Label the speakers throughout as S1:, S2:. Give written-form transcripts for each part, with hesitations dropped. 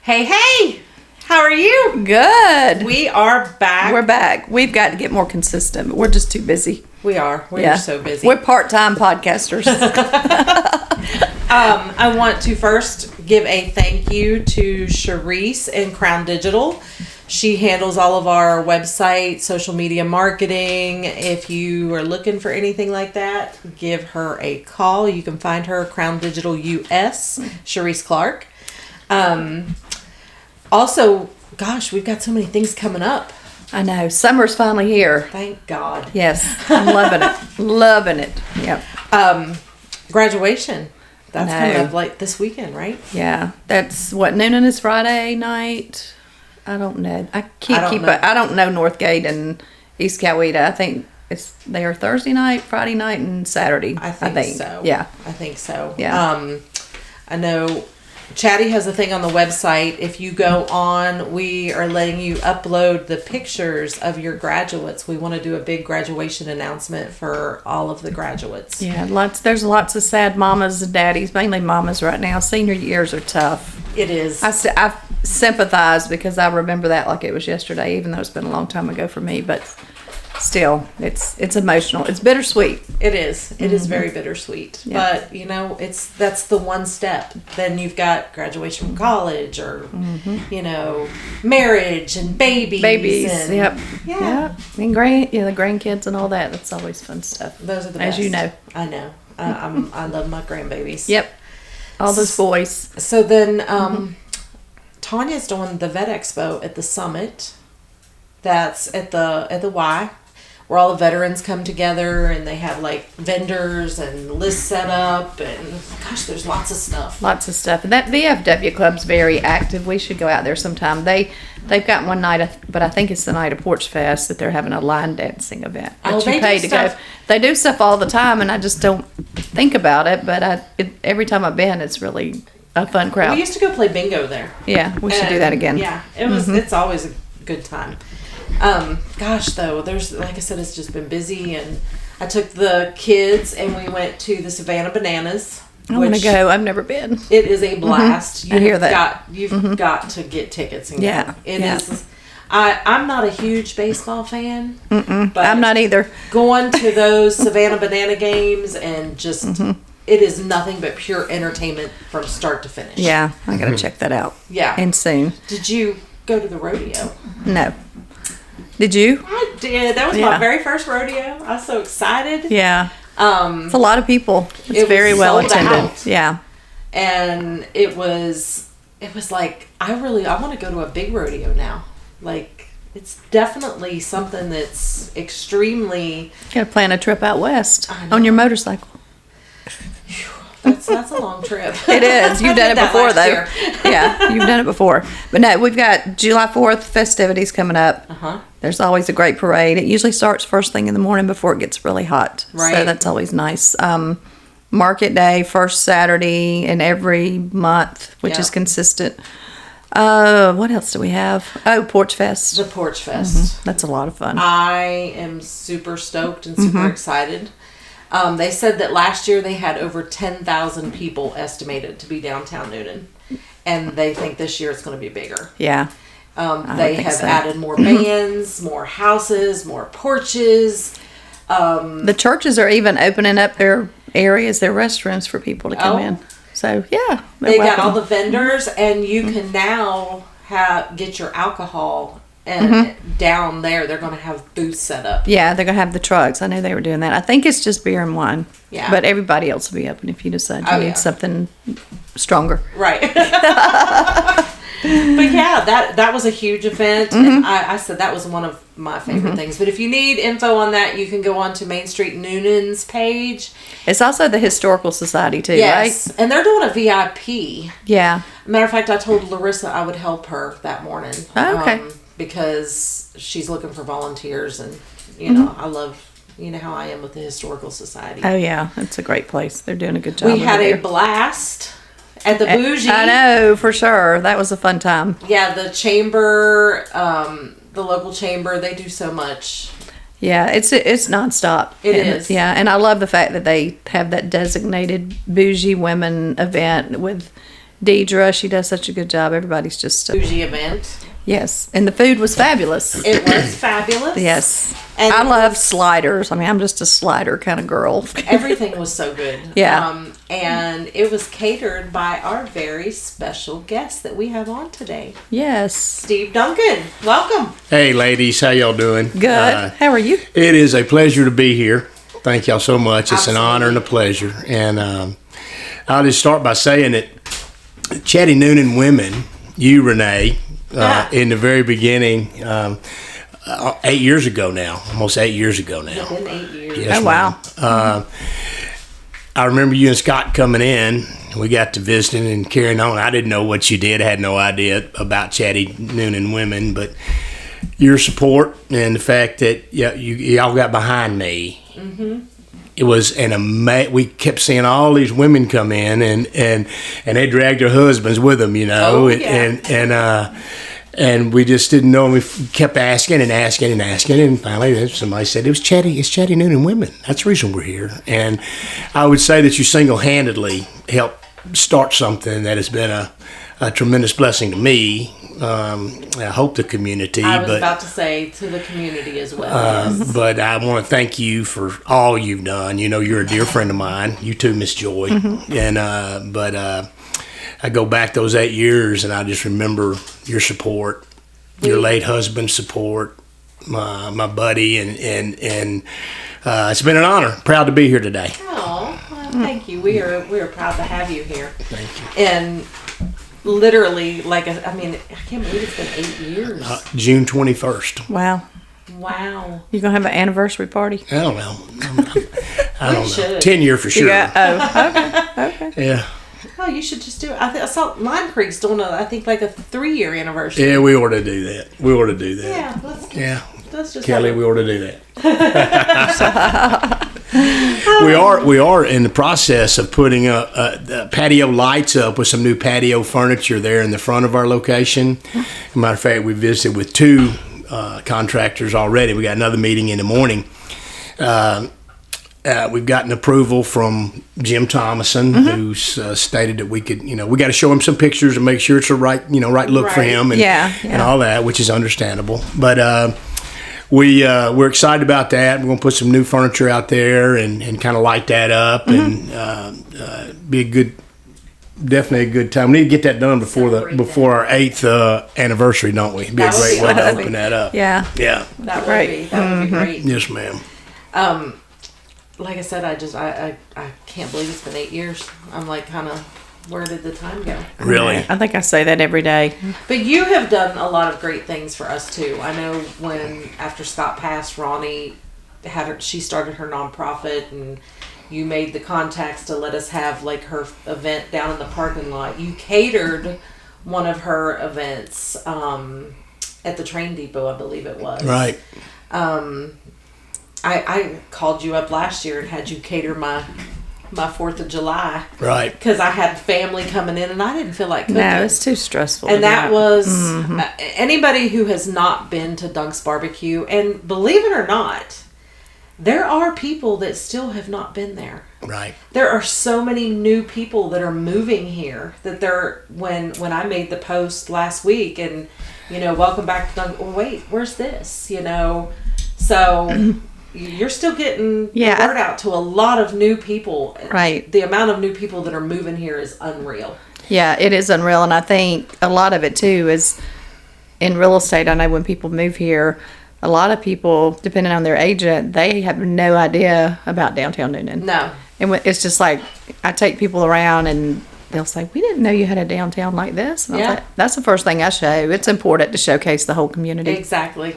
S1: Hey, hey! How are you?
S2: Good.
S1: We are back.
S2: We're back. We've got to get more consistent, but we're just too busy.
S1: We are. We're so busy.
S2: We're part-time podcasters.
S1: I want to first give a thank you to Charisse in Crown Digital. She handles all of our website, social media marketing. If you are looking for anything like that, give her a call. You can find her Crown Digital US, Charisse Clark. Also, gosh, we've got so many things coming up.
S2: I know. Summer's finally here.
S1: Thank God.
S2: Yes. I'm loving it. Loving it. Yep.
S1: Graduation. That's coming up like this weekend, right?
S2: Yeah. That's what, Noonan is Friday night? I don't know. I don't know Northgate and East Coweta. I think they are Thursday night, Friday night, and Saturday.
S1: I think so.
S2: Yeah.
S1: I think so.
S2: Yeah.
S1: I know Chatty has a thing on the website. If you go on, we are letting you upload the pictures of your graduates. We want to do a big graduation announcement for all of the graduates.
S2: Yeah, there's lots of sad mamas and daddies, mainly mamas right now. Senior years are tough.
S1: It is.
S2: I sympathize because I remember that like it was yesterday, even though it's been a long time ago for me. But still, it's emotional. It's bittersweet.
S1: It is. It is very bittersweet.
S2: Yeah.
S1: But that's the one step. Then you've got graduation from college, or marriage and babies.
S2: And,
S1: yep.
S2: Yeah. And the grandkids and all that. That's always fun stuff.
S1: Those are the best.
S2: As you know.
S1: I know. I love my grandbabies.
S2: Yep. All those boys.
S1: So then, Tanya's doing the Vet Expo at the Summit. That's at the Y, where all the veterans come together and they have like vendors and lists set up, and gosh, there's lots of stuff.
S2: Lots of stuff. And that VFW club's very active. We should go out there sometime. They've got one night, but I think it's the night of Porch Fest, that they're having a line dancing event.
S1: Oh, they pay to go.
S2: They do stuff all the time, and I just don't think about it. But every time I've been, it's really a fun crowd.
S1: We used to go play bingo there.
S2: Yeah, we should do that again.
S1: Yeah, it was. It's always a good time. Gosh, though, like I said, it's just been busy, and I took the kids and we went to the Savannah Bananas.
S2: I want to go. I've never been.
S1: It is a blast.
S2: I hear that.
S1: You've got to get tickets and
S2: go.
S1: It is. I'm not a huge baseball fan.
S2: But I'm not either.
S1: Going to those Savannah Banana games and just it is nothing but pure entertainment from start to finish.
S2: Yeah, I got to check that out.
S1: Yeah,
S2: and soon.
S1: Did you go to the rodeo?
S2: No. Did you?
S1: I did. That was my very first rodeo. I was so excited.
S2: Yeah. It's a lot of people. It's very well attended. Out. Yeah.
S1: And it was like I want to go to a big rodeo now. Like, it's definitely something that's extremely.
S2: You got to plan a trip out west on your motorcycle.
S1: That's a long trip.
S2: It is. You've done it before, though. Yeah, you've done it before. But no, we've got July 4th festivities coming up. There's always a great parade. It usually starts first thing in the morning before it gets really hot.
S1: Right.
S2: So that's always nice. Market Day, first Saturday in every month, which is consistent. What else do we have? Oh, Porch Fest.
S1: The Porch Fest.
S2: That's a lot of fun.
S1: I am super stoked and super excited. They said that last year they had over 10,000 people estimated to be downtown Noonan, and they think this year it's going to be bigger.
S2: Yeah.
S1: They have added more bands, more houses, more porches.
S2: The churches are even opening up their areas, their restrooms for people to come in. So, yeah.
S1: They got all the vendors, and you can now get your alcohol and down there. They're going to have booths set up.
S2: Yeah, they're going to have the trucks. I know they were doing that. I think it's just beer and wine.
S1: Yeah.
S2: But everybody else will be open if you decide you need something stronger.
S1: Right. But yeah, that was a huge event, and I said that was one of my favorite things. But if you need info on that, you can go on to Main Street Noonan's page.
S2: It's also the Historical Society too,
S1: yes,
S2: right?
S1: And they're doing a VIP.
S2: Yeah.
S1: Matter of fact, I told Larissa I would help her that morning.
S2: Oh, okay.
S1: Because she's looking for volunteers, and I love how I am with the Historical Society.
S2: Oh yeah, it's a great place. They're doing a good job.
S1: We had a blast. At the Bougie.
S2: I know, for sure. That was a fun time.
S1: Yeah, the chamber, the local chamber, they do so much.
S2: Yeah, it's nonstop.
S1: It is.
S2: Yeah, and I love the fact that they have that designated Bougie Women event with Deidre, she does such a good job. Everybody's just
S1: Bougie event.
S2: yes, and the food was fabulous.
S1: It was fabulous.
S2: Yes,
S1: And
S2: I
S1: it
S2: love
S1: was-
S2: sliders. I mean, I'm just a slider kind of girl.
S1: Everything was so good.
S2: Yeah.
S1: And it was catered by our very special guest that we have on today,
S2: Yes,
S1: Steve Duncan. Welcome.
S3: Hey, ladies, how y'all doing?
S2: good. How are you?
S3: It is a pleasure to be here. Thank y'all so much. It's an
S1: Absolutely.
S3: honor and a pleasure. And I'll just start by saying that Chatty Noonan Women, you, Renee, in the very beginning, 8 years ago now, almost 8 years ago now.
S1: It's been 8 years.
S3: Yes,
S2: Oh, wow.
S3: ma'am. I remember you and Scott coming in. We got to visiting and carrying on. I didn't know what you did. I had no idea about Chatty Noonan Women, but your support and the fact that y'all got behind me. Mm-hmm. It was we kept seeing all these women come in and they dragged their husbands with them, you know,
S1: Oh, yeah.
S3: and we just didn't know. We kept asking and asking and asking, and finally somebody said it's Chatty Noonan Women. That's the reason we're here. And I would say that you single-handedly helped start something that has been a tremendous blessing to me. I hope the community.
S1: I was
S3: but,
S1: about to say to the community as well. Yes.
S3: but I want to thank you for all you've done. You know, you're a dear friend of mine. You too, Miss Joy. And I go back those 8 years, and I just remember your support, your late husband's support, my buddy, and it's been an honor. Proud to be here today.
S1: Oh, well, thank you. We are proud to have you here.
S3: Thank you.
S1: And literally, I can't believe it's been 8 years.
S3: June 21st.
S2: Wow.
S1: Wow.
S2: You gonna have an anniversary party?
S3: I don't know. I don't know.
S1: should.
S3: 10 year for sure.
S2: Yeah. Oh, okay.
S3: Yeah.
S1: Oh, you should just do it. I saw Lime Creek's doing a 3-year anniversary.
S3: Yeah, we ought to do that. We ought to do that.
S1: Yeah,
S3: Yeah.
S1: let's just
S3: Kelly,
S1: have
S3: we ought to do that. we are in the process of putting patio lights up with some new patio furniture there in the front of our location. As a matter of fact, we visited with 2 contractors already. We got another meeting in the morning. We've gotten approval from Jim Thomason, who's stated that we could, we got to show him some pictures and make sure it's the right look for
S1: Right.
S3: him and,
S2: Yeah.
S3: and all that, which is understandable. But we're excited about that. We're going to put some new furniture out there and kind of light that up and be definitely a good time. We need to get that done before our 8th anniversary, don't we? It'd be a
S1: That would
S3: great
S1: be
S3: way to
S1: awesome.
S3: open that up.
S2: Yeah.
S3: Yeah.
S1: that would
S2: Right.
S1: be that would be great.
S3: Yes, ma'am.
S1: Like I said, I can't believe it's been 8 years. I'm like, kind of, where did the time go?
S3: Really.
S2: I think I say that every day.
S1: But you have done a lot of great things for us too. I know when after Scott passed, Ronnie she started her nonprofit, and you made the contacts to let us have like her event down in the parking lot. You catered one of her events at the train depot, I believe it was.
S3: Right.
S1: I called you up last year and had you cater my 4th of July
S3: Right.
S1: because I had family coming in and I didn't feel like cooking.
S2: No, it's too stressful.
S1: And that
S2: Yeah.
S1: was anybody who has not been to Dunk's Barbecue, and believe it or not, there are people that still have not been there.
S3: Right.
S1: There are so many new people that are moving here that when I made the post last week and welcome back to Dunk. Oh, wait, where's this? So you're still getting the word out to a lot of new people.
S2: Right.
S1: The amount of new people that are moving here is unreal.
S2: Yeah, it is unreal. And I think a lot of it too is in real estate. I know when people move here, a lot of people, depending on their agent, they have no idea about downtown Noonan.
S1: No.
S2: And it's just like, I take people around and they'll say, we didn't know you had a downtown like this. And I was
S1: Yeah.
S2: like, that's the first thing I show. It's important to showcase the whole community.
S1: Exactly.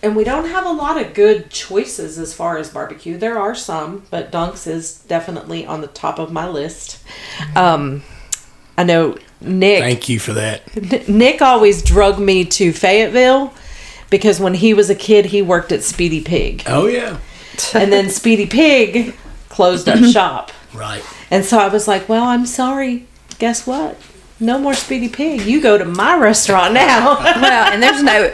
S1: And we don't have a lot of good choices as far as barbecue. There are some, but Dunk's is definitely on the top of my list. I know Nick.
S3: Thank you for that.
S1: Nick always drug me to Fayetteville because when he was a kid, he worked at Speedy Pig,
S3: Oh, yeah.
S1: and then Speedy Pig closed up shop.
S3: Right.
S1: And so I was like, "Well, I'm sorry. Guess what? No more Speedy Pig. You go to my restaurant now."
S2: Well, and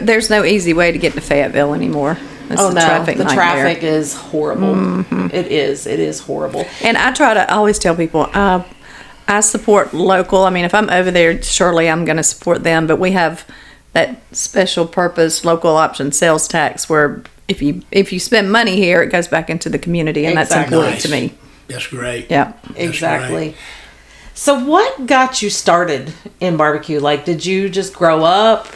S2: there's no easy way to get to Fayetteville anymore. It's
S1: Oh
S2: a
S1: no,
S2: traffic
S1: the
S2: nightmare.
S1: traffic is horrible. It is horrible.
S2: And I try to always tell people, I support local. I mean, if I'm over there, surely I'm going to support them. But we have that special purpose local option sales tax where if you spend money here, it goes back into the community, and that's
S1: Exactly.
S2: important to me.
S3: That's great.
S2: Yeah.
S1: Exactly. So what got you started in barbecue? Like, did you just grow up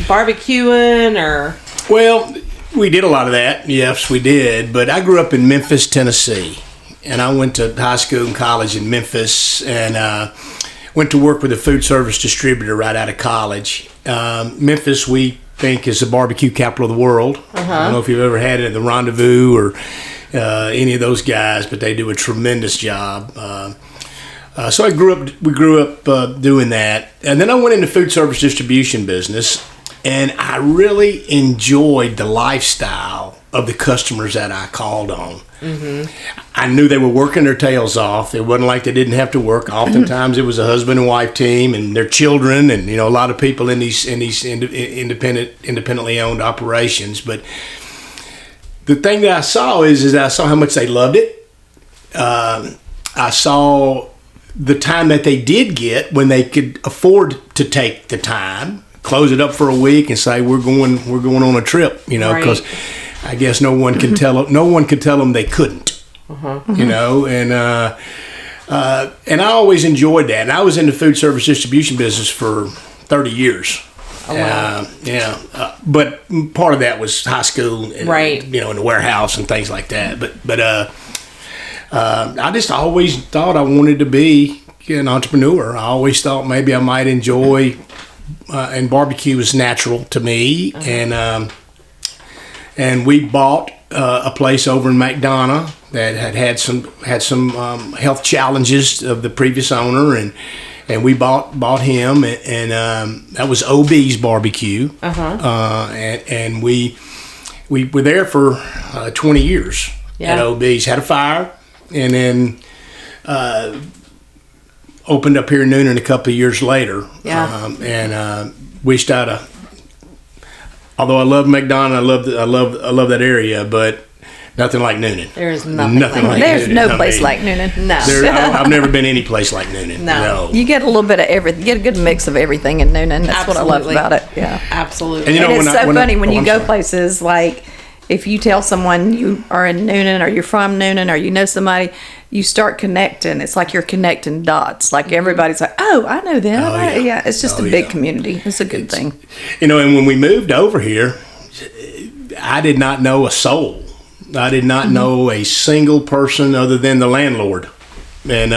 S1: barbecuing or?
S3: Well, we did a lot of that. Yes, we did. But I grew up in Memphis, Tennessee. And I went to high school and college in Memphis and went to work with a food service distributor right out of college. Memphis, we think, is the barbecue capital of the world. I don't know if you've ever had it at the Rendezvous or any of those guys, but they do a tremendous job. So we grew up doing that. And then I went into food service distribution business, and I really enjoyed the lifestyle of the customers that I called on. I knew they were working their tails off. It wasn't like they didn't have to work. Oftentimes it was a husband and wife team and their children, and a lot of people in these independently owned operations. But the thing that I saw is I saw how much they loved it. I saw the time that they did get when they could afford to take the time, close it up for a week, and say we're going on a trip. Because I guess no one could tell them they couldn't. And I always enjoyed that. And I was in the food service distribution business for 30 years.
S1: Oh, wow.
S3: But part of that was high school, and,
S1: Right.
S3: in the warehouse and things like that. But I just always thought I wanted to be an entrepreneur. I always thought maybe I might enjoy, and barbecue was natural to me. And we bought a place over in McDonough that had some health challenges of the previous owner, and we bought him, and that was OB's Barbecue, and we were there for 20 years at OB's. Had a fire, and then opened up here in Noonan a couple of years later, and wished I'd have. Although I love McDonough, I love that area, but nothing like Noonan.
S1: There's nothing like
S2: There's
S1: Noonan.
S2: no place like Noonan.
S1: No.
S3: I've never been any place like Noonan.
S1: No.
S2: You get a little bit of everything. You get a good mix of everything in Noonan. That's what I love
S1: Absolutely.
S2: about it. Yeah.
S1: Absolutely.
S3: And
S2: And it's so funny when you
S3: I'm
S2: go
S3: sorry.
S2: places like if you tell someone you are in Noonan or you're from Noonan or you know somebody, you start connecting. It's like you're connecting dots. Like everybody's like, oh, I know them.
S3: Oh, yeah.
S2: Yeah, it's just
S3: Oh,
S2: a big
S3: yeah.
S2: community. It's a good thing.
S3: And when we moved over here, I did not know a soul. I did not know a single person other than the landlord. And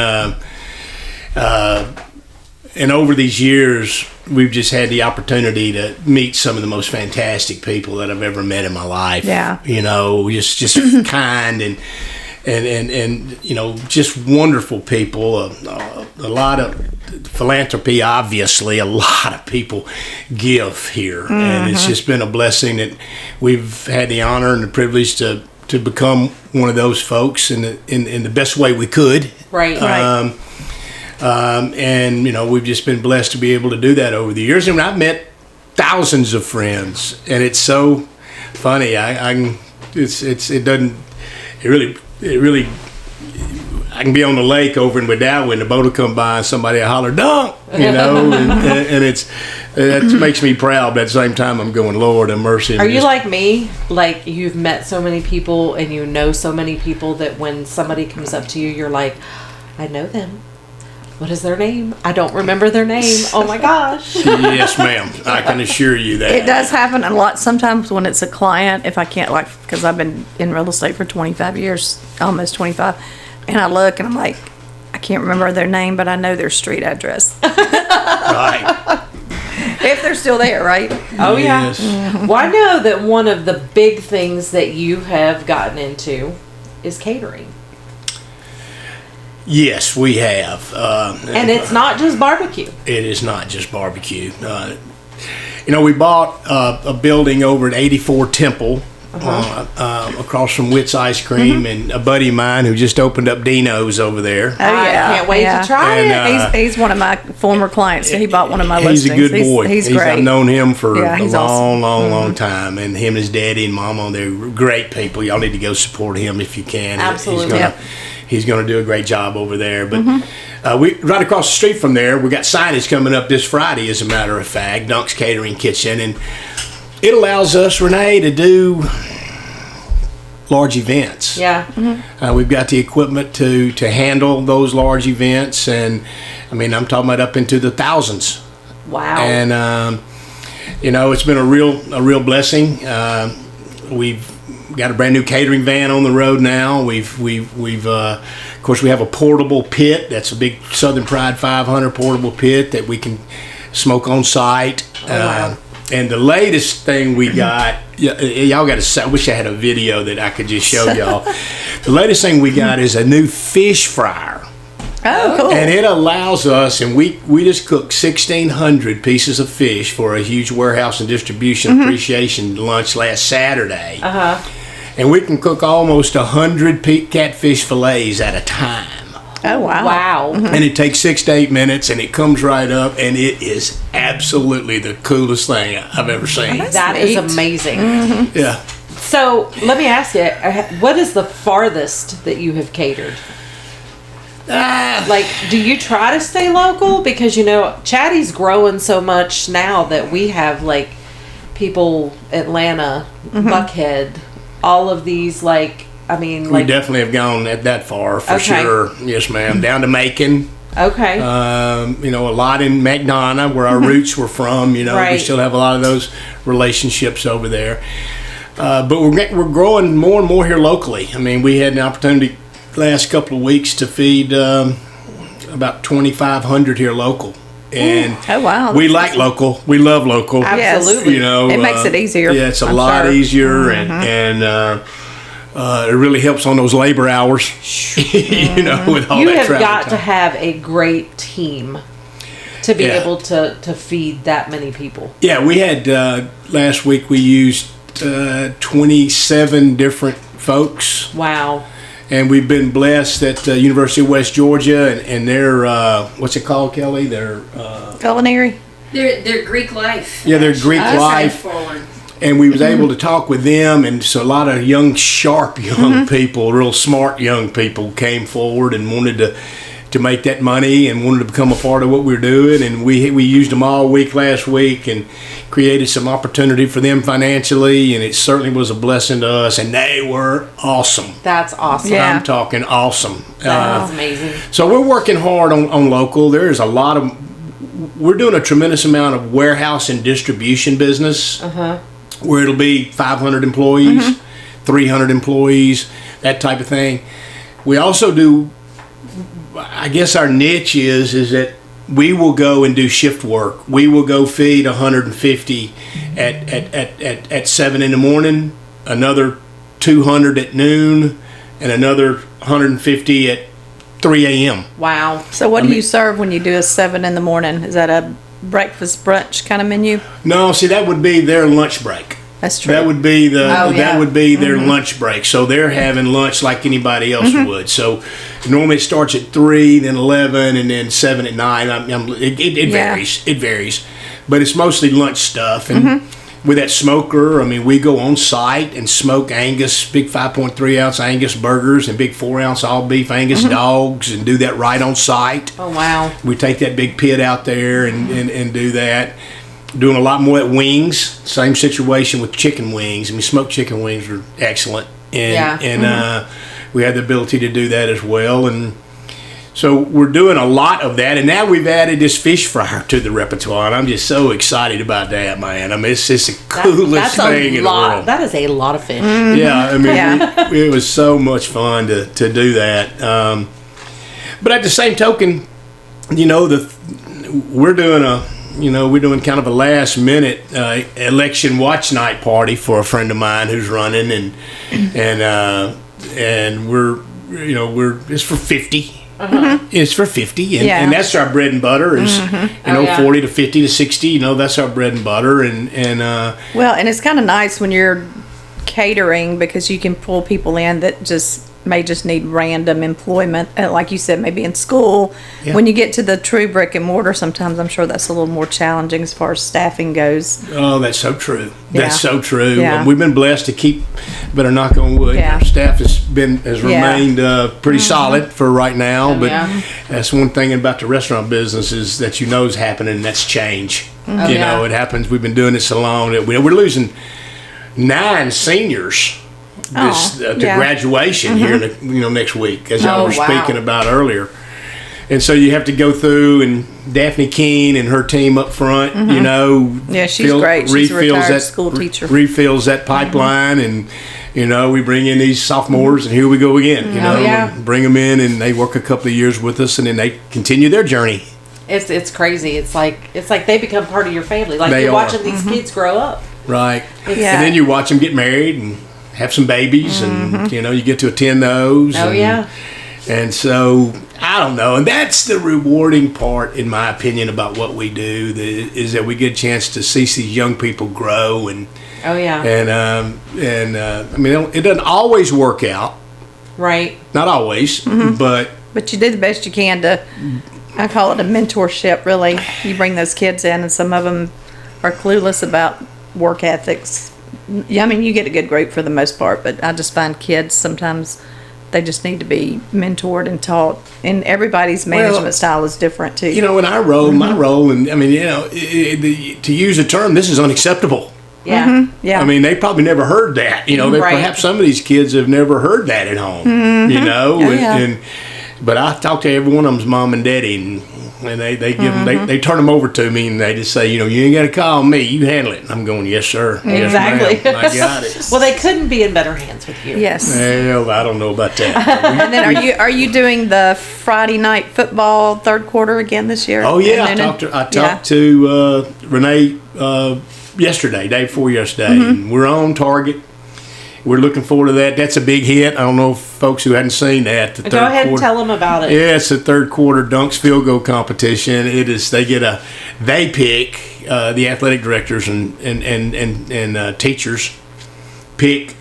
S3: over these years, we've just had the opportunity to meet some of the most fantastic people that I've ever met in my life.
S2: Yeah.
S3: Just kind and just wonderful people. A lot of philanthropy, obviously. A lot of people give here, and it's just been a blessing that we've had the honor and the privilege to become one of those folks in the best way we could.
S1: Right.
S3: And we've just been blessed to be able to do that over the years. And I've met thousands of friends, and it's so funny. It really. I can be on the lake over in Wadowin, and the boat will come by, and somebody will holler, "Dunk!" and it makes me proud. But at the same time, I'm going, Lord, have mercy.
S1: Are you like me? Like you've met so many people and you know so many people that when somebody comes up to you, you're like, I know them. What is their name? I don't remember their name. Oh my gosh.
S3: Yes, ma'am. I can assure you that.
S2: It does happen a lot. Sometimes when it's a client, if I can't, because I've been in real estate for 25 years, almost 25, and I look and I'm like, I can't remember their name, but I know their street address.
S3: Right.
S2: If they're still there, right?
S1: Oh yeah.
S3: Yes.
S1: Well, I know that one of the big things that you have gotten into is catering.
S3: Yes, we have.
S1: And it's not just barbecue.
S3: It is not just barbecue. We bought a building over at 84 Temple across from Witt's Ice Cream, and a buddy of mine who just opened up Dino's over there.
S2: Oh, yeah.
S1: I can't wait
S2: Yeah.
S1: to try
S3: And,
S1: it.
S2: He's one of my former clients. He bought one of my
S3: He's a
S2: listings.
S3: good boy.
S2: He's great.
S3: I've known him for
S2: Yeah,
S3: a
S2: he's
S3: long,
S2: awesome.
S3: long time. And him and his daddy and mama, they're great people. Y'all need to go support him if you can.
S1: Absolutely.
S3: He's going to do a great job over there. But we right across the street from there, we got signage coming up this Friday, as a matter of fact, Dunk's Catering Kitchen. And it allows us, Renee, to do large events.
S1: Yeah.
S3: We've got the equipment to handle those large events. And, I mean, I'm talking about up into the thousands.
S1: Wow.
S3: And it's been a real blessing. We've got a brand new catering van on the road now. We've of course we have a portable pit. That's a big Southern Pride 500 portable pit that we can smoke on site.
S1: Wow.
S3: And the latest thing we got, y'all got to. I wish I had a video that I could just show y'all. The latest thing we got is a new fish fryer.
S2: Oh, cool.
S3: And it allows us, and we just cooked 1,600 pieces of fish for a huge warehouse and distribution appreciation lunch last Saturday. And we can cook almost 100 catfish fillets at a time.
S2: Oh, wow.
S1: Wow.
S3: And it takes 6 to 8 minutes, and it comes right up, and it is absolutely the coolest thing I've ever seen.
S1: That is
S2: Neat.
S1: amazing.
S3: Yeah.
S1: So let me ask you, what is the farthest that you have catered? Like, do you try to stay local? Because, Chatty's growing so much now that we have, like, people, Atlanta, Buckhead, all of these, like,
S3: We definitely have gone that far, for
S1: Okay.
S3: sure. Yes, ma'am. Down to Macon.
S1: Okay.
S3: A lot in McDonough, where our roots were from. We
S1: Right.
S3: still have a lot of those relationships over there. But we're growing more and more here locally. I mean, we had an opportunity last couple of weeks to feed about 2,500 here local. And
S2: Oh, wow.
S3: we like local. We love local.
S1: Absolutely.
S2: It makes it easier,
S3: Yeah, it's a
S2: I'm
S3: lot
S2: sure.
S3: easier, and it really helps on those labor hours. With all
S1: You
S3: that
S1: have
S3: travel
S1: got
S3: time.
S1: to have a great team to be
S3: Yeah.
S1: able to feed that many people.
S3: Yeah, we had last week. We used 27 different folks,
S1: Wow.
S3: and we've been blessed at University of West Georgia and their what's it called, Kelly? Their
S2: Culinary.
S4: They're Greek life.
S3: their Greek life.
S4: Forward.
S3: And we was able to talk with them, and so a lot of sharp young people, real smart young people, came forward and wanted to make that money and wanted to become a part of what we were doing. And we used them all week last week and created some opportunity for them financially, and it certainly was a blessing to us. And they were awesome.
S1: That's awesome.
S2: Yeah.
S3: I'm talking awesome.
S1: That's amazing.
S3: So we're working hard on local. There is we're doing a tremendous amount of warehouse and distribution business. Where it'll be 500 employees, 300 employees, that type of thing. We also do, I guess our niche is that we will go and do shift work. We will go feed 150 at 7 in the morning, another 200 at noon, and another 150 at 3 a.m.
S1: Wow.
S2: So what do you serve when you do a 7 in the morning? Is that a breakfast brunch kind of menu?
S3: No, see, that would be their lunch break.
S2: That's true.
S3: That would be
S1: yeah.
S3: that would be their lunch break. So they're having lunch like anybody else would. So normally it starts at 3, then 11, and then 7 at 9. It
S2: Yeah.
S3: varies. It varies, but it's mostly lunch stuff. And with that smoker, we go on site and smoke Angus, big 5.3 ounce Angus burgers and big 4 ounce all beef Angus dogs, and do that right on site.
S1: Oh, wow.
S3: We take that big pit out there and do that. Doing a lot more at wings. Same situation with chicken wings. Smoked chicken wings are excellent. And we had the ability to do that as well. And so we're doing a lot of that. And now we've added this fish fryer to the repertoire. And I'm just so excited about that, man. It's just the coolest thing in the world.
S1: That is a lot of fish.
S3: Yeah,
S2: Yeah.
S3: it was so much fun to do that. But at the same token, we're doing kind of a last minute election watch night party for a friend of mine who's running, and we're it's for 50. It's for 50, and that's our bread and butter is 40 to 50 to 60. That's our bread and butter, and
S2: Well, and it's kind of nice when you're catering because you can pull people in that may just need random employment, like you said, maybe in school.
S3: Yeah.
S2: When you get to the true brick and mortar, sometimes I'm sure that's a little more challenging as far as staffing goes.
S3: Oh, that's so true.
S2: Yeah.
S3: That's so true.
S2: Yeah.
S3: We've been blessed to keep, better knock on wood,
S2: Yeah.
S3: our staff has
S2: Yeah.
S3: remained pretty solid for right now. But
S1: yeah.
S3: that's one thing about the restaurant business is that is happening, and that's change. You
S1: yeah.
S3: know, it happens. We've been doing it so long that we're losing 9 seniors to
S2: yeah.
S3: graduation here in the, next week, as y'all
S1: Oh,
S3: were
S1: wow.
S3: speaking about earlier. And so you have to go through, and Daphne Keene and her team up front,
S2: Yeah, she's great. She's a retired school teacher.
S3: refills that pipeline, and we bring in these sophomores, and here we go again.
S1: yeah.
S3: and bring them in, and they work a couple of years with us, and then they continue their journey.
S1: It's crazy. It's like they become part of your family. Like
S3: They
S1: you're
S3: are.
S1: watching these kids grow up.
S3: Right.
S2: Yeah.
S3: And then you watch them get married and have some babies, and you get to attend those.
S1: Oh,
S3: and,
S1: yeah.
S3: And so I don't know, and that's the rewarding part, in my opinion, about what we do. Is that we get a chance to see these young people grow, and
S1: Oh yeah.
S3: I mean, it doesn't always work out,
S1: Right.
S3: not always, but
S2: But you do the best you can to, I call it a mentorship, really. You bring those kids in, and some of them are clueless about work ethics. Yeah, I mean, you get a good group for the most part, but I just find kids sometimes they just need to be mentored and taught. And everybody's management style is different too.
S3: in our role, my role, and I mean, to use a term, this is unacceptable.
S1: Yeah.
S2: Yeah.
S3: I mean, they probably never heard that.
S1: Right.
S3: Perhaps some of these kids have never heard that at home.
S2: yeah.
S3: But I talk to every one of them's mom and daddy, and they give them, they turn them over to me, and they just say, you ain't got to call me, you handle it. And I'm going, yes, sir. Yes,
S1: Exactly.
S3: ma'am. I got it.
S1: Well, they couldn't be in better hands with you.
S2: Yes.
S3: Well, I don't know about that.
S2: And then are you doing the Friday night football third quarter again this year?
S3: Oh yeah, I
S2: in
S3: talked
S2: Noonan?
S3: to Renee yesterday, day before yesterday, and we're on target. We're looking forward to that. That's a big hit. I don't know if folks who hadn't seen that. The
S1: Go
S3: third
S1: ahead and
S3: quarter,
S1: tell them about it.
S3: Yeah, it's the third quarter dunks field goal competition. It is. They pick the athletic directors and teachers pick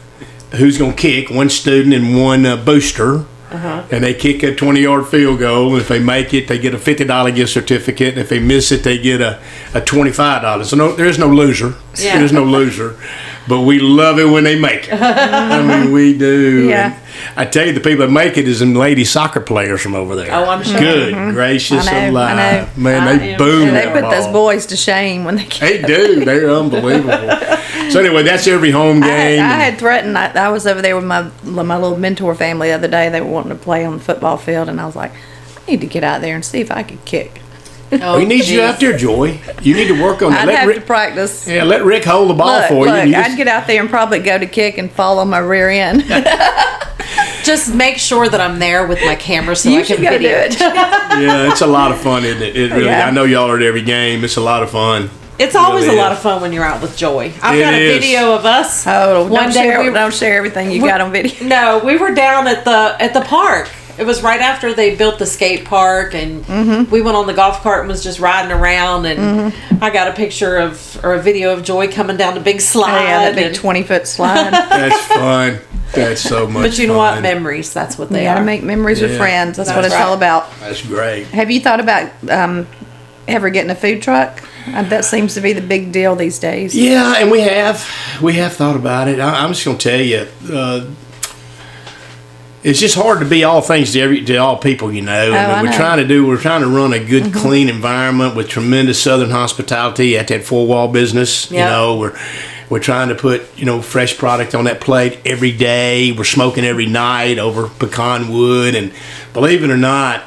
S3: who's going to kick, one student and one booster. And they kick a 20-yard field goal, and if they make it, they get a $50 gift certificate. And if they miss it, they get a $25. So there's no loser.
S1: Yeah.
S3: There's no loser. But we love it when they make it. I mean, we do.
S2: Yeah.
S3: And I tell you, the people that make it is them lady soccer players from over there.
S1: Oh, I'm sure.
S3: Good gracious
S2: I know,
S3: alive.
S2: I
S3: Man,
S1: I
S3: they
S1: am
S3: boom
S1: sure.
S2: They
S3: that
S2: put those
S3: ball.
S2: boys to shame when they
S3: They do. They're unbelievable. So anyway, that's every home
S2: I
S3: game.
S2: had threatened. I was over there with my little mentor family the other day. They were wanting to play on the football field, and I was like, I need to get out there and see if I could kick.
S3: We need you
S1: geez.
S3: out there, Joy. You need to work on that.
S2: I'd
S3: Let
S2: have
S3: Rick,
S2: to practice.
S3: yeah, let Rick hold the ball
S2: Look,
S3: for you. and you
S2: I'd get out there and probably go to kick and fall on my rear end.
S1: Just make sure that I'm there with my camera so I
S2: You
S1: can
S2: should go do
S1: video
S2: it.
S3: yeah, it's a lot of fun, isn't it? It really.
S2: Yeah.
S3: I know y'all are at every game. It's a lot of fun.
S1: It's always
S3: really
S1: a lot
S3: is.
S1: of fun when you're out with Joy. I've
S3: It
S1: got a
S3: is.
S1: video of us.
S2: Oh,
S1: One day we-
S2: don't share everything you got on video.
S1: No, we were down at the park. It was right after they built the skate park, and we went on the golf cart and was just riding around. And I got a picture or a video of Joy coming down the big slide.
S2: Oh, yeah, that big
S1: and-
S2: 20-foot slide.
S3: That's fun. That's so much.
S1: But you know what?
S3: fun.
S1: Memories. That's what they
S2: You gotta
S1: are.
S2: make memories with
S3: Yeah.
S2: friends. That's what
S1: That's
S2: it's all
S1: right.
S2: about.
S3: That's great.
S2: Have you thought about ever getting a food truck? That seems to be the big deal these days.
S3: Yeah, and we have thought about it. I'm just gonna tell you, it's just hard to be all things to all people. You know,
S2: I
S3: we're
S2: know.
S3: trying to run a good, clean environment with tremendous Southern hospitality at that four-wall business.
S1: Yeah.
S3: You know, we're trying to put fresh product on that plate every day. We're smoking every night over pecan wood, and believe it or not,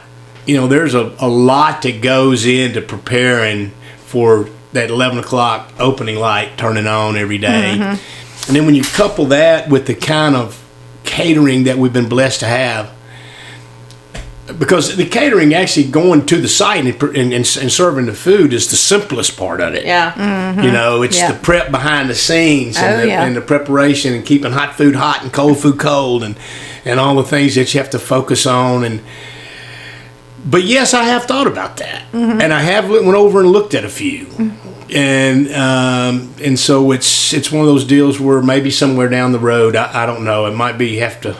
S3: there's a lot that goes into preparing for that 11 o'clock opening light turning on every day. And then when you couple that with the kind of catering that we've been blessed to have, because the catering actually going to the site and serving the food is the simplest part of it.
S1: Yeah.
S3: It's
S2: Yeah.
S3: the prep behind the scenes and,
S2: Oh, yeah.
S3: and the preparation and keeping hot food hot and cold food cold and all the things that you have to focus on. And But yes, I have thought about that, and I have went over and looked at a few, and so it's one of those deals where maybe somewhere down the road, I don't know, it might be have to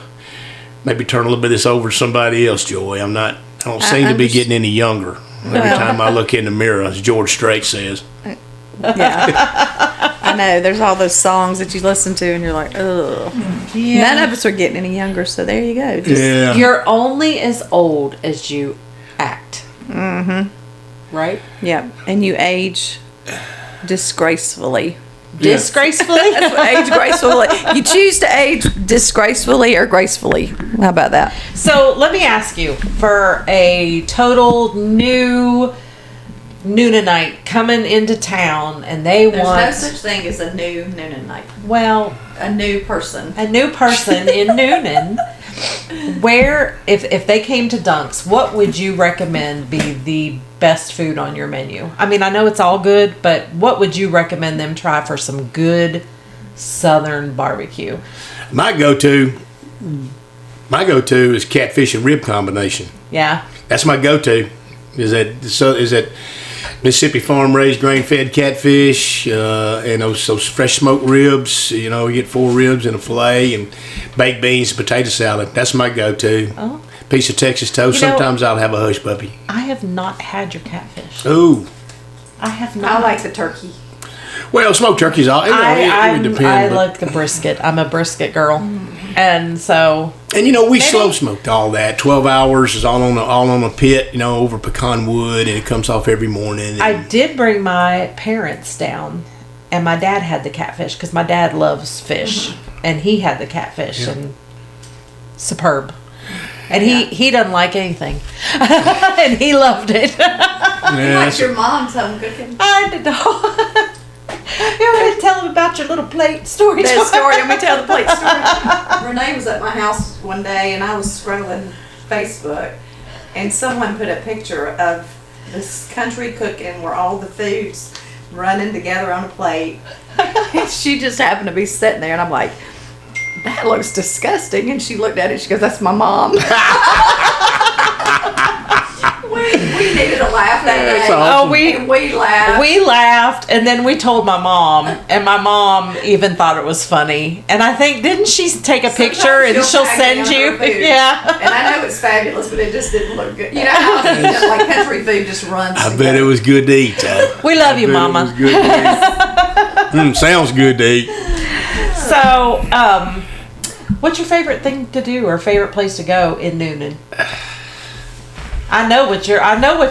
S3: maybe turn a little bit of this over to somebody else. Joy, I don't seem to be getting any younger. Every time I look in the mirror, as George Strait says.
S2: Yeah. I know. There's all those songs that you listen to and you're like, ugh.
S1: Yeah.
S2: None of us are getting any younger, so there you go. Just,
S3: Yeah.
S1: You're only as old as you act. Mm-hmm. Right?
S2: yeah. And you age disgracefully.
S1: Disgracefully?
S2: Age gracefully. You choose to age disgracefully or gracefully. How about that?
S1: So let me ask you, for a total new Noonanite coming into town and they want
S2: thing as a new Noonanite.
S1: well,
S2: A new person.
S1: a new person in Noonan, where if they came to Dunk's, what would you recommend be the best food on your menu? I mean, I know it's all good, but what would you recommend them try for some good southern barbecue?
S3: My go-to is catfish and rib combination.
S1: Yeah.
S3: That's my go-to. Is that Mississippi farm raised grain fed catfish and those fresh smoked ribs. You know, you get 4 ribs and a fillet and baked beans, potato salad. That's my go-to.
S1: Oh.
S3: Piece of Texas toast.
S1: You know-
S3: Sometimes I'll have a hush puppy.
S1: I have not had your catfish.
S3: Ooh.
S1: I have not.
S2: I like the turkey.
S3: Well, smoked turkey's all. It would depend.
S1: I
S3: but-
S1: like the brisket. I'm a brisket girl, and so
S3: And we slow smoked all that. 12 hours is all on a pit, over pecan wood, and it comes off every morning.
S1: I
S3: And
S1: did bring my parents down, and my dad had the catfish because my dad loves fish, and he had the catfish and superb. And he doesn't like anything, and he loved it.
S3: that's-
S2: your mom's home cooking.
S1: I did. You want to tell them about your little plate story?
S2: That story, let me tell the plate story. Renee was at my house one day and I was scrolling Facebook and someone put a picture of this country cooking where all the foods running together on a plate. And she just happened to be sitting there and I'm like, that looks disgusting. And she looked at it, she goes, that's my mom. we needed a laugh that
S3: That's
S2: day.
S3: awesome.
S1: Oh,
S2: We laughed.
S1: We laughed, and then we told my mom, and my mom even thought it was funny. And I think, didn't she take a picture and she'll
S2: tag
S1: send
S2: me on
S1: you?
S2: her food.
S1: Yeah.
S2: And I know it's fabulous, but it just didn't look good. You know how like country food just runs.
S3: I bet it was good to eat.
S1: We love you,
S3: It was
S1: Mama.
S3: good to eat. Sounds good to eat.
S1: So, what's your favorite thing to do or favorite place to go in Noonan? I know what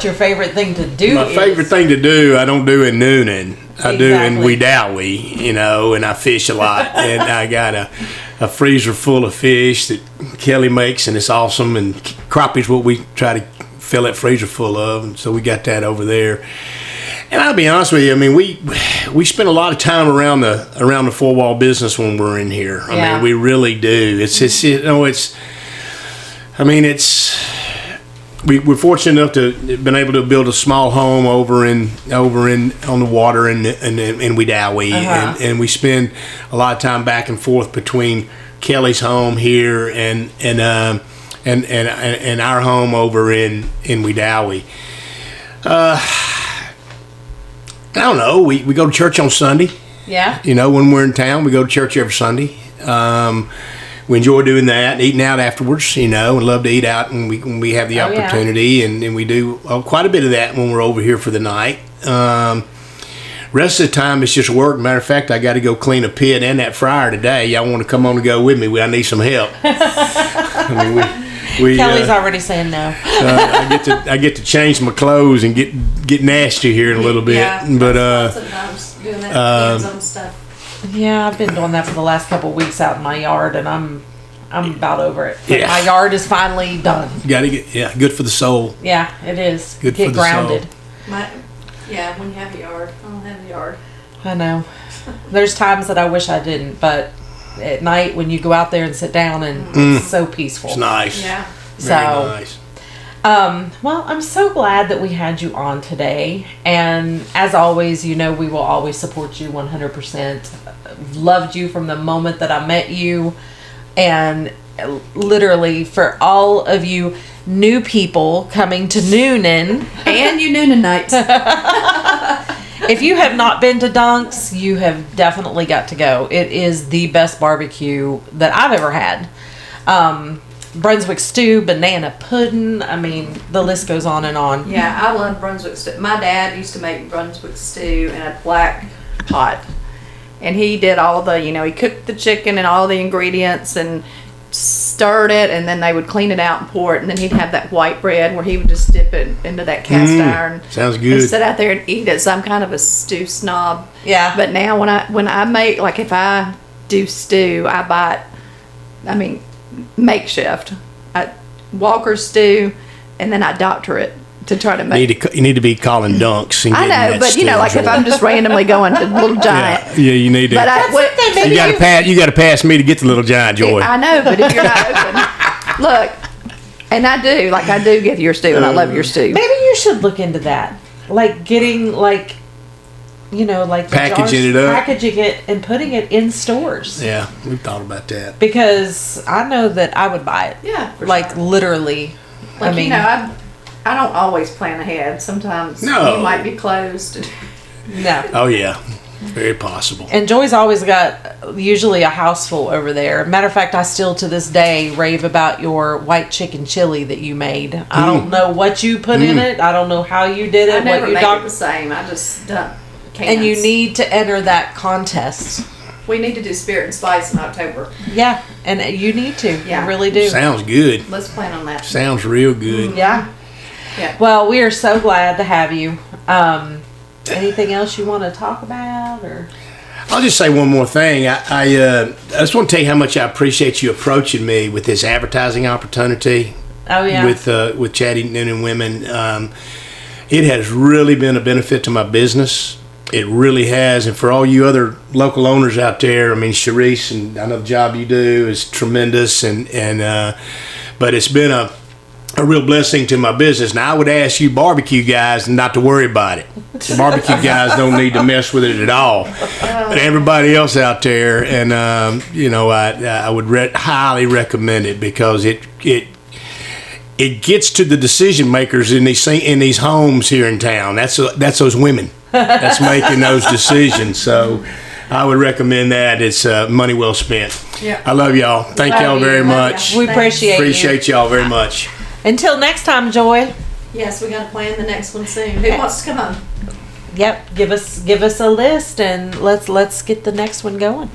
S1: your favorite thing to do
S3: My
S1: is.
S3: favorite thing to do, I don't do in Noonan. I do in
S1: Exactly.
S3: Wedowee, and I fish a lot. And I got a freezer full of fish that Kelly makes, and it's awesome. And crappies what we try to fill that freezer full of, and so we got that over there. And I'll be honest with you, I mean, we spend a lot of time around the 4-wall business when we're in here. I
S1: Yeah.
S3: mean, we really do. We're fortunate enough to have been able to build a small home over in on the water in Wedowee, and we spend a lot of time back and forth between Kelly's home here and our home over in Wedowee. I don't know. We go to church on Sunday.
S1: Yeah.
S3: When we're in town, we go to church every Sunday. We enjoy doing that, eating out afterwards, and love to eat out when we have the
S1: Oh, yeah.
S3: opportunity. And we do quite a bit of that when we're over here for the night. Rest of the time, it's just work. Matter of fact, I got to go clean a pit and that fryer today. Y'all want to come on and go with me? I need some help. I mean, we
S1: Kelly's already saying no.
S3: I get to change my clothes and get nasty here in a little bit.
S2: Yeah,
S3: But
S2: sometimes doing that hands-on stuff.
S1: Yeah, I've been doing that for the last couple of weeks out in my yard, and I'm about over it.
S3: Yeah.
S1: My yard is finally done.
S3: gotta get good for the soul.
S1: Yeah, it is.
S3: Good
S1: Get
S3: for the
S1: grounded.
S3: soul.
S2: When you have a yard. I don't have a yard.
S1: I know. There's times that I wish I didn't, but at night when you go out there and sit down and it's so peaceful.
S3: It's nice.
S2: Yeah.
S3: Very
S1: So,
S3: nice.
S1: well, I'm so glad that we had you on today. And as always, we will always support you 100%. Loved you from the moment that I met you. And literally for all of you new people coming to Noonan,
S2: And you Noonanites.
S1: if you have not been to Dunk's, you have definitely got to go. It is the best barbecue that I've ever had. Brunswick stew, banana pudding. I mean, the list goes on and on.
S2: Yeah, I love Brunswick stew. My dad used to make Brunswick stew in a black pot. And he did all the, he cooked the chicken and all the ingredients and stirred it, and then they would clean it out and pour it, and then he'd have that white bread where he would just dip it into that cast iron.
S3: Sounds
S2: And
S3: good.
S2: sit out there and eat it. So I'm kind of a stew snob.
S1: Yeah.
S2: But now when I make, like if I do stew, I buy it, makeshift. Walker stew, and then I doctor it to try to make.
S3: You need to be calling Dunks. And
S2: I
S3: getting
S2: know,
S3: that
S2: but
S3: stew,
S2: like if
S3: Joy.
S2: I'm just randomly going to Little Giant.
S3: yeah, you need to.
S2: But
S3: you got to pass. You got to pass me to get to Little Giant, Joy.
S2: I know, but if you're not open, look, and I do get your stew, and I love your stew.
S1: Maybe you should look into that. Like getting like the
S3: Packaging
S1: jars,
S3: it up.
S1: packaging it and putting it in stores.
S3: Yeah, we've thought about that.
S1: Because I know that I would buy it.
S2: Yeah, for
S1: Like
S2: sure.
S1: literally.
S2: Like, I don't always plan ahead. Sometimes
S3: No.
S2: you might be closed.
S1: No.
S3: Oh yeah, very possible.
S1: And Joy's always got usually a house full over there. Matter of fact, I still to this day rave about your white chicken chili that you made. I don't know what you put in it. I don't know how you did it.
S2: I never
S1: what you
S2: make it the same. I just dump cans.
S1: and you need to enter that contest.
S2: We need to do Spirit and Spice in October.
S1: Yeah, and you need to.
S2: Yeah.
S1: You really do.
S3: Sounds good.
S2: Let's plan on that.
S3: Sounds real good.
S1: Yeah.
S2: Yeah.
S1: Well, we are so glad to have you. Anything else you want to talk about, or?
S3: I'll just say one more thing. I just want to tell you how much I appreciate you approaching me with this advertising opportunity.
S1: Oh yeah.
S3: With Chatty Noonan Women. It has really been a benefit to my business. It really has. And for all you other local owners out there, Sharice, and I know the job you do is tremendous. But it's been a real blessing to my business. Now, I would ask you barbecue guys not to worry about it. The barbecue guys don't need to mess with it at all. But everybody else out there, and I would highly recommend it because it gets to the decision makers in these homes here in town. That's those women that's making those decisions. So I would recommend that. It's money well spent.
S2: Yeah.
S3: I love y'all. Thank y'all very much.
S1: We appreciate you.
S3: Appreciate y'all very much.
S1: Until next time, Joy.
S2: Yes, we got to plan the next one soon. Who wants to come on?
S1: Yep. Give us a list and let's get the next one going.